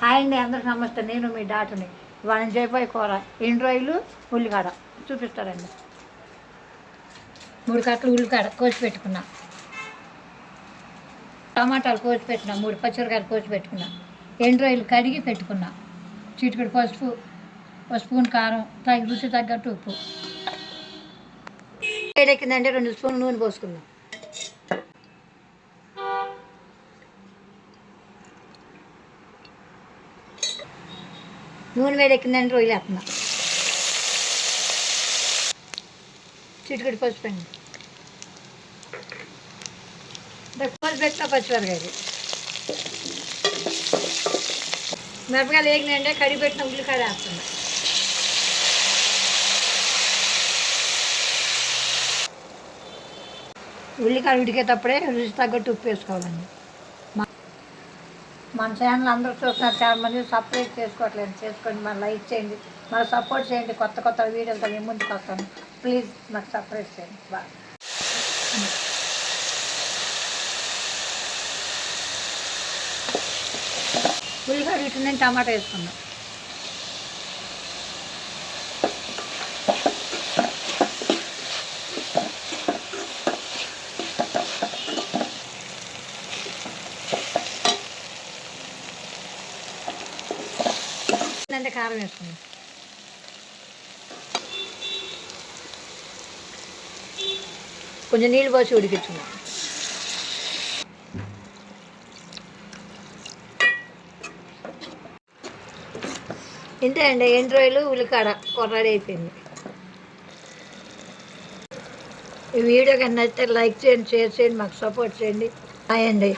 Hi అండి, అందరికి నమస్తే. నేను మీ డాక్టర్ని. ఇవాళ నేను చేయబోయే కూర ఎండ్రాయిలు ఉల్లికాడ చూపిస్తారండి. 3 కట్టలు ఉల్లికాడ కోసి పెట్టుకున్నా, టమాటాలు కోసి పెట్టినా, 3 పచ్చిమిరకాయలు కోసి పెట్టుకున్నా, ఎండ్రాయిలు కడిగి పెట్టుకున్నా, చిటికెడు పసుపు, ఒక స్పూన్ కారం, రుచి తగ్గట్టు ఉప్పు. వేడెక్కిందంటే 2 స్పూన్లు నూనె పోసుకుందాం. నూనె వేడెక్కిందంటే రొయ్యలు వేస్తున్నా, చిటికెడు పసుపు అండి, పెట్టిన పచ్చిమిరకాయలు, మిరపకాయలు వేగినాయంటే కడిగి పెట్టిన ఉల్లికాడ వేస్తున్నా. ఉల్లికాడ ఉడికేటప్పుడే రుచి తగ్గట్టు ఉప్పు వేసుకోవాలండి. మన ఛానల్ అందరూ చూస్తున్నారు, చాలా మంది సబ్స్క్రైబ్ చేసుకోవట్లేదు. చేసుకోండి, మన లైక్ చేయండి, మన సపోర్ట్ చేయండి. కొత్త కొత్త వీడియోలతో మేము ముందుకు వస్తాను. ప్లీజ్ నాకు సబ్స్క్రైబ్ చేయండి. బాయ్. ఉల్లికాడ ఇటుందని టమాటా వేసుకుందాం. అంటే కారం వేసుకుందాం. కొంచెం నీళ్ళు పోసి ఉడికించుకుందాం. ఇంతే అండి, ఎండ్రాయిలు ఉల్లికాడ కొర్రాడి అయిపోయింది. ఈ వీడియో కానీ నచ్చితే లైక్ చేయండి, షేర్ చేయండి, మాకు సపోర్ట్ చేయండి. హాయ్ అండి.